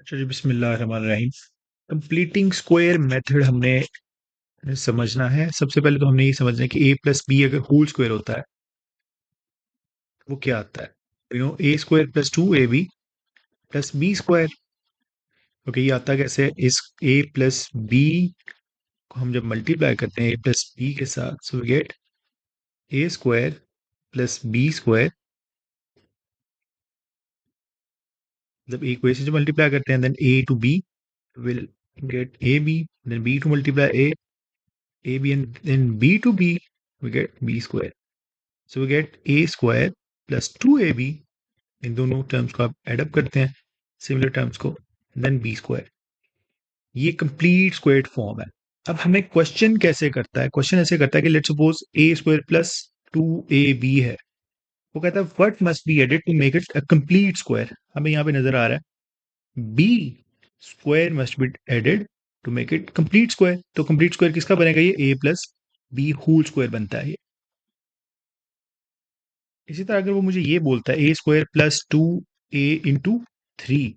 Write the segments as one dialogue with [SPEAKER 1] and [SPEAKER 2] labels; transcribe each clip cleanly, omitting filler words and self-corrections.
[SPEAKER 1] अच्छा जी, बिस्मिल्लाहिर्रहमानिर्रहीम। Completing square method हमने समझना है। सबसे पहले तो हमने ये समझना है कि a प्लस बी अगर होल स्क्वायर होता है वो क्या आता है। A square plus two A B plus B square. Okay, ये आता कैसे? इस a प्लस बी को हम जब मल्टीप्लाई करते हैं a प्लस बी के साथ, so we get A square plus B square. जब a को a से जब मल्टीप्लाई करते हैं, then a two b will get ab, then b to multiply ab, and then b to b we get b square. So we get a square plus 2ab। इन दोनों terms को आप add up करते हैं, similar terms को, then B square. ये complete squared form है। अब हमें क्वेश्चन कैसे करता है? क्वेश्चन ऐसे करता है कि let's suppose A square plus 2ab है। वो कहता है what must be added to make it a complete square. हमें यहाँ पे नजर आ रहा है B square must be added to make it complete square. तो कंप्लीट स्क्वायर किसका बनेगा? ये A plus B whole square बनता है ये। इसी तरह अगर वो मुझे ये बोलता है A square plus two A into three,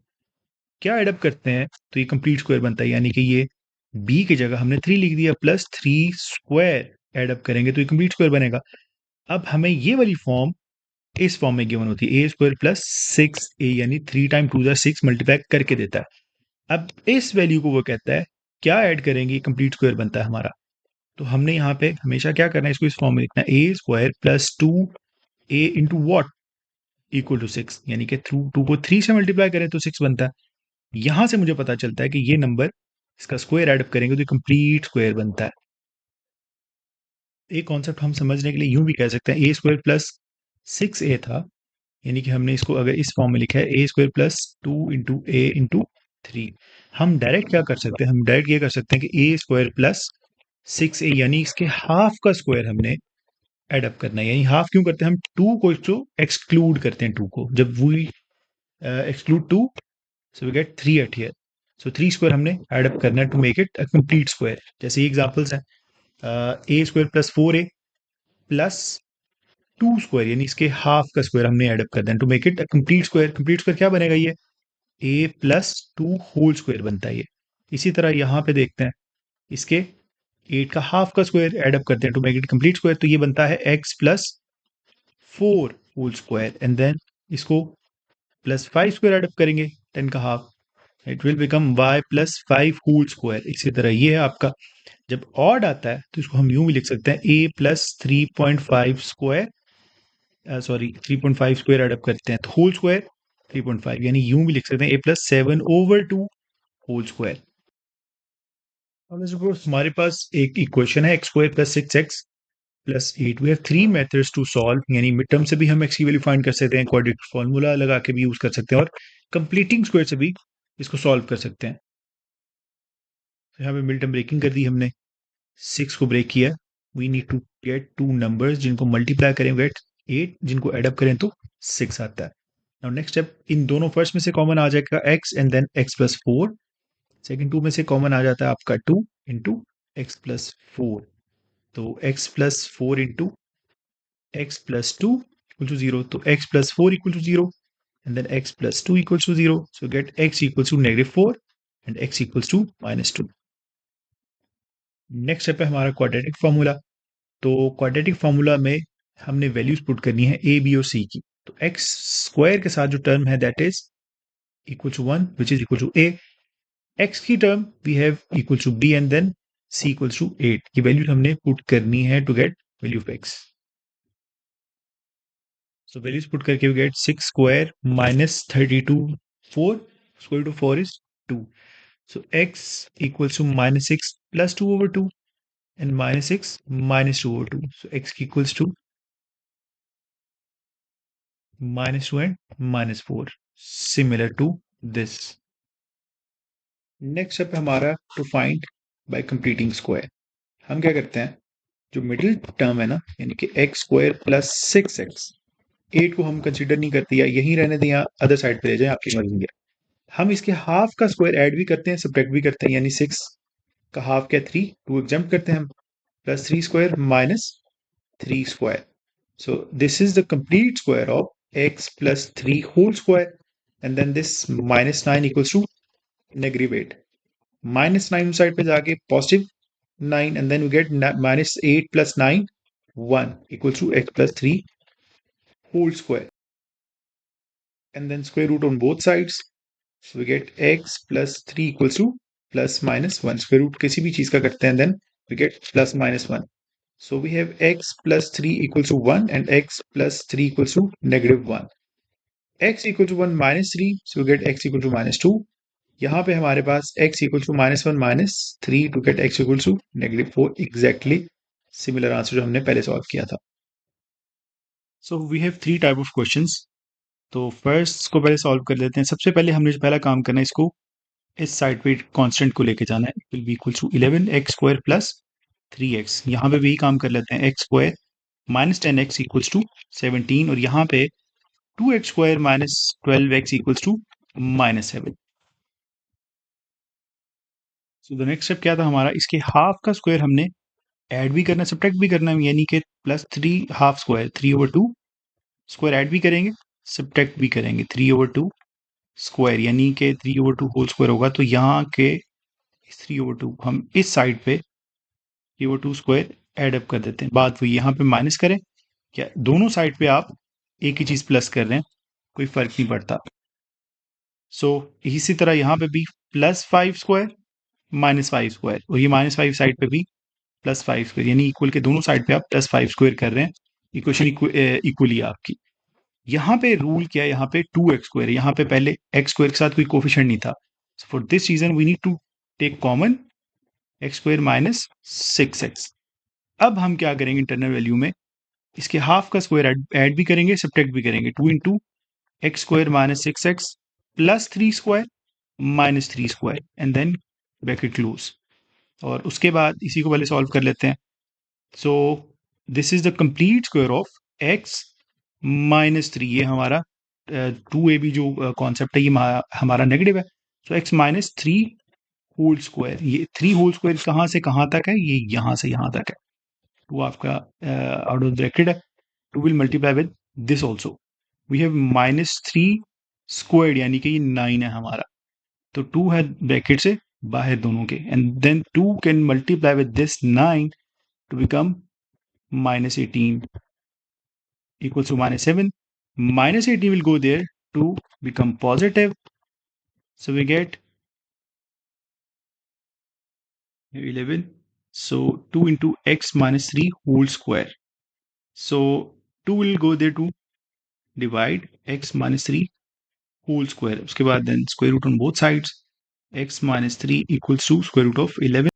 [SPEAKER 1] क्या एडअप करते हैं तो ये कंप्लीट स्क्वायर बनता है। यानी कि ये बी की जगह हमने थ्री लिख दिया, प्लस थ्री स्क्वायर एडअप करेंगे तो ये कंप्लीट स्क्वायर बनेगा। अब हमें ये वाली फॉर्म इस फॉर्म में गिवन होती है, ए स्क्वायर प्लस सिक्स ए, यानी थ्री टाइम टू जा सिक्स मल्टीप्लाई करके देता है। अब इस वैल्यू को वो कहता है क्या ऐड करेंगे कंप्लीट स्क्वायर बनता है हमारा। तो हमने यहाँ पे हमेशा क्या करना है, इसको इस फॉर्म में लिखना है, A square plus two A into what equal to six. यानी कि थ्रू टू को थ्री से मल्टीप्लाई करें तो सिक्स बनता है। यहां से मुझे पता चलता है कि ये नंबर, इसका स्क्वायर एडअप करेंगे तो कंप्लीट स्क्वायर बनता है। एक कॉन्सेप्ट हम समझने के लिए यूं भी कह सकते हैं, ए स्क्वायर प्लस सिक्स ए था, यानी कि हमने इसको अगर इस फॉर्म में लिखा है A square plus two into A into three. हम डायरेक्ट क्या कर सकते हैं? हम डायरेक्ट ये कर सकते हैं कि ए स्क्वायर प्लस सिक्स ए, यानी इसके हाफ का स्क्वायर हमने एडअप करना है। यानी हाफ क्यों करते हैं? हम टू को एक्सक्लूड करते हैं। टू को जब we exclude two, so we get 3 at here. So 3 square हमने ऐड अप करना है to make it a complete square. जैसे एग्जांपल्स हैं, A square plus four A plus two square, यानी इसके हाफ का स्क्वायर हमने ऐड अप करना है to make it a complete square. Complete square क्या बनेगा? ये A plus two whole square बनता है ये। इसी तरह यहाँ पे देखते हैं, इसके एट का हाफ का स्क्वायर ऐड अप करते हैं to make it complete square, तो ये बनता है X plus four whole square. And then इसको plus five square add up करेंगे, टेन का half, it will become y plus five whole square. इसी तरह ये है आपका। जब ऑड आता है तो इसको हम यूं भी लिख सकते हैं, a plus three point five square, sorry three point five square add up करते हैं तो whole square three point five, यानी यूं भी लिख सकते हैं a plus seven over two whole square. हमारे पास एक इक्वेशन है, X square plus six X plus eight. We have three methods to solve, यानी मिड टर्म से भी हम एक्स की वैल्यू फाइंड कर सकते हैं, क्वाड्रेटिक फॉर्मूला लगा के भी यूज कर सकते हैं, और कंप्लीटिंग स्क्वायर से भी इसको सॉल्व कर सकते हैं। तो यहाँ पे मिड टर्म ब्रेकिंग कर दी हमने, सिक्स को ब्रेक किया। We need to get two numbers जिनको मल्टीप्लाई करें गेट एट, जिनको एडअप करें तो सिक्स आता है। नाउ नेक्स्ट स्टेप, इन दोनों फर्स्ट में से कॉमन आ जाएगा X and then X plus four. Second two में से कॉमन आ जाता है आपका two into X plus four. तो X plus four into X plus two equal to zero, तो X plus four equal to zero and then X plus two equal to zero, so get X equal to negative four and X equal to minus two. Next step है हमारा quadratic formula. तो quadratic formula में हमने values put करनी है A B और सी की। तो एक्स स्क्वायर के साथ जो टर्म है that is equal to one which is equal to A. X की term we have equal to B and then C equal to eight. ये वैल्यू हमने पुट करनी है to get value of X. So values put करके we get six square minus thirty two four, square two four is two. So X equal to minus six plus two over two and minus 6 minus 2 over 2. So x equals to minus 2 and minus 4, similar to this. Next step हमारा to find by completing square. हम क्या करते हैं, जो middle term है ना, यानी कि X square plus six X, eight को हम कंसिडर नहीं करते, या यहीं रहने दें या अदर साइड पे ले जाएं, आपकी मर्जी है। हम इसके हाफ का स्क्वायर ऐड भी करते हैं, सब्ट्रैक्ट भी करते हैं, यानी सिक्स का हाफ क्या थ्री, टू एग्जाम्प्ट करते हैं हम, plus three square minus three square. So this is the complete square of x plus 3 whole square, and then this minus 9 equals to -8 -9 side पे जाके +9 and then we get -8 plus 9 1 equals to x plus 3 whole square and then square root on both sides. So we get x plus 3 equals to plus minus 1. Square root किसी भी चीज का करते हैं then we get plus minus 1. So we have x plus 3 equals to 1 and x plus 3 equals to -1. x equal to 1 minus 3, so we get x equal to -2. यहाँ पे हमारे पास x equal to -1 minus 3 to get x equal to -4. Exactly similar answer जो हमने पहले solve किया था. So we have three type of questions. तो first को पहले सॉल्व कर लेते हैं. सबसे पहले हमने जो पहला काम करना है इसको इस साइड पे कांस्टेंट को लेके जाना है. It will be equal to 11x² plus 3x. यहाँ पे भी काम कर लेते हैं. x² minus 10x equals to 17 और यहाँ पे 2x² minus 12x equals to -7. So the next step क्या था हमारा, इसके हाफ का स्क्वायर हमने ऐड भी करना है सब्ट्रैक्ट भी करना है, यानी कि +3 हाफ स्क्वायर 3/2 स्क्वायर ऐड भी करेंगे सब्ट्रैक्ट भी करेंगे. 3/2 स्क्वायर यानी कि 3/2 होल स्क्वायर होगा. तो यहाँ के 3/2 हम इस साइड पे 3/2 स्क्वायर ऐड अप कर देते हैं. बात वो यहाँ पे माइनस करें, क्या दोनों साइड पे आप एक ही चीज प्लस कर रहे हैं, कोई फर्क नहीं पड़ता. सो इसी तरह यहाँ पे भी +5 स्क्वायर -5 स्क्वायर और ये -5 साइड पे भी +5 स्क्वायर, यानी इक्वल के दोनों साइड पे आप +5 स्क्वायर कर रहे हैं. इक्वेशन इक्वली आपकी. यहाँ पे रूल क्या है, यहाँ पे 2x स्क्वायर है, यहाँ पे पहले x स्क्वायर के साथ कोई कोफिशिएंट नहीं था. For this reason we need to take common x square minus 6x. अब हम क्या करेंगे, इंटरनल वैल्यू में इसके हाफ का स्क्वायर ऐड भी करेंगे सब्ट्रैक्ट भी करेंगे. 2 into x square minus 6x plus 3 square minus 3 square and then bracket close. और उसके बाद इसी को पहले सॉल्व कर लेते हैं. So this is the complete square of x -3. ये हमारा 2ab जो कॉन्सेप्ट है ये हमारा नेगेटिव है. सो x -3 होल स्क्वायर, ये 3 होल स्क्वायर कहाँ से कहाँ तक है, ये यहाँ से यहाँ तक है. 2 आपका आउट ऑफ ब्रैकेट है. 2 will multiply with this also. We have -3 square यानी कि ये 9 है हमारा. तो 2 है ब्रैकेट से बाहर दोनों के and then 2 can multiply with this 9 to become -18 equals to -7. -18 will go there to become positive. So we get 11. So 2 into x minus 3 whole square. So 2 will go there to divide x minus 3 whole square. उसके बाद then square root on both sides. X minus 3 equals to square root of 11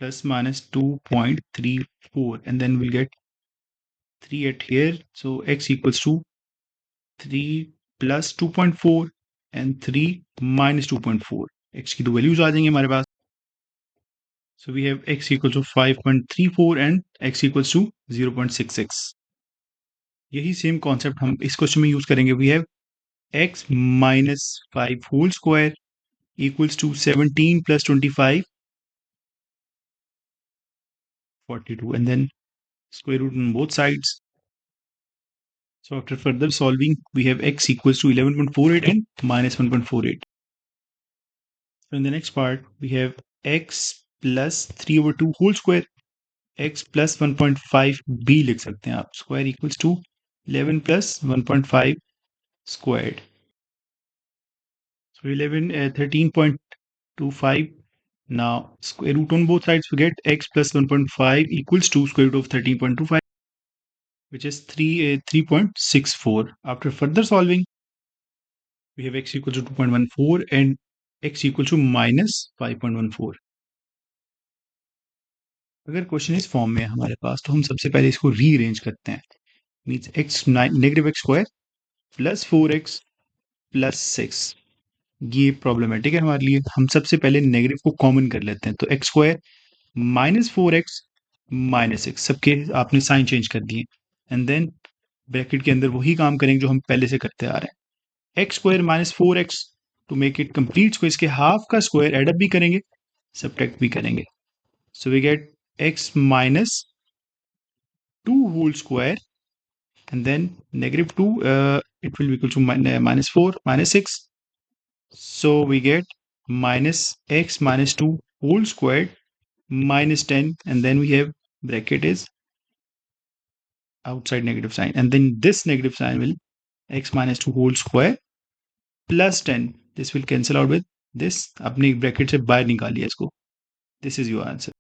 [SPEAKER 1] plus minus 2.34 and then we'll get 3 at here. So x equals to 3 plus 2.4 and 3 minus 2.4. x की दो values आ जाएंगे हमारे पास. So we have x equals to 5.34 and x equals to 0.66. यही same concept हम इस question में use करेंगे. We have x minus 5 whole square equals to 17 plus 25 42 and then square root on both sides. So after further solving, we have x equals to 11.48 and minus 1.48. So in the next part, we have x plus 3/2 whole square, x plus 1.5 b लिख सकते हैं आप. Square equals to 11 plus 1.5 squared. So 13.25. Now square root on both sides, we get x plus 1.5 equals to square root of 13.25. Which is 3.64. After further solving, we have x equal to 2.14 and x equal to -5.14. अगर question इस form में है हमारे पास तो हम सबसे पहले इसको रीअरेंज करते हैं. Means x negative x square plus 4x plus 6. ये प्रॉब्लमेटिक है हमारे लिए. हम सबसे पहले नेगेटिव को कॉमन कर लेते हैं. तो x स्क्वायर -4x -6 सबके आपने साइन चेंज कर दिए एंड देन ब्रैकेट के अंदर वही काम करेंगे जो हम पहले से करते आ रहे हैं. X square -4x to make it complete square, इसके हाफ का स्क्वायर एडअप भी करेंगे सब्ट्रैक्ट भी करेंगे. So we get x -2 whole square and then -2 it will be equal to -4 -6. So we get minus x minus 2 whole squared minus 10, and then we have bracket is outside negative sign, and then this negative sign will x minus 2 whole square plus 10. This will cancel out with this. अपनी bracket से बाहर निकालिए इसको. This is your answer.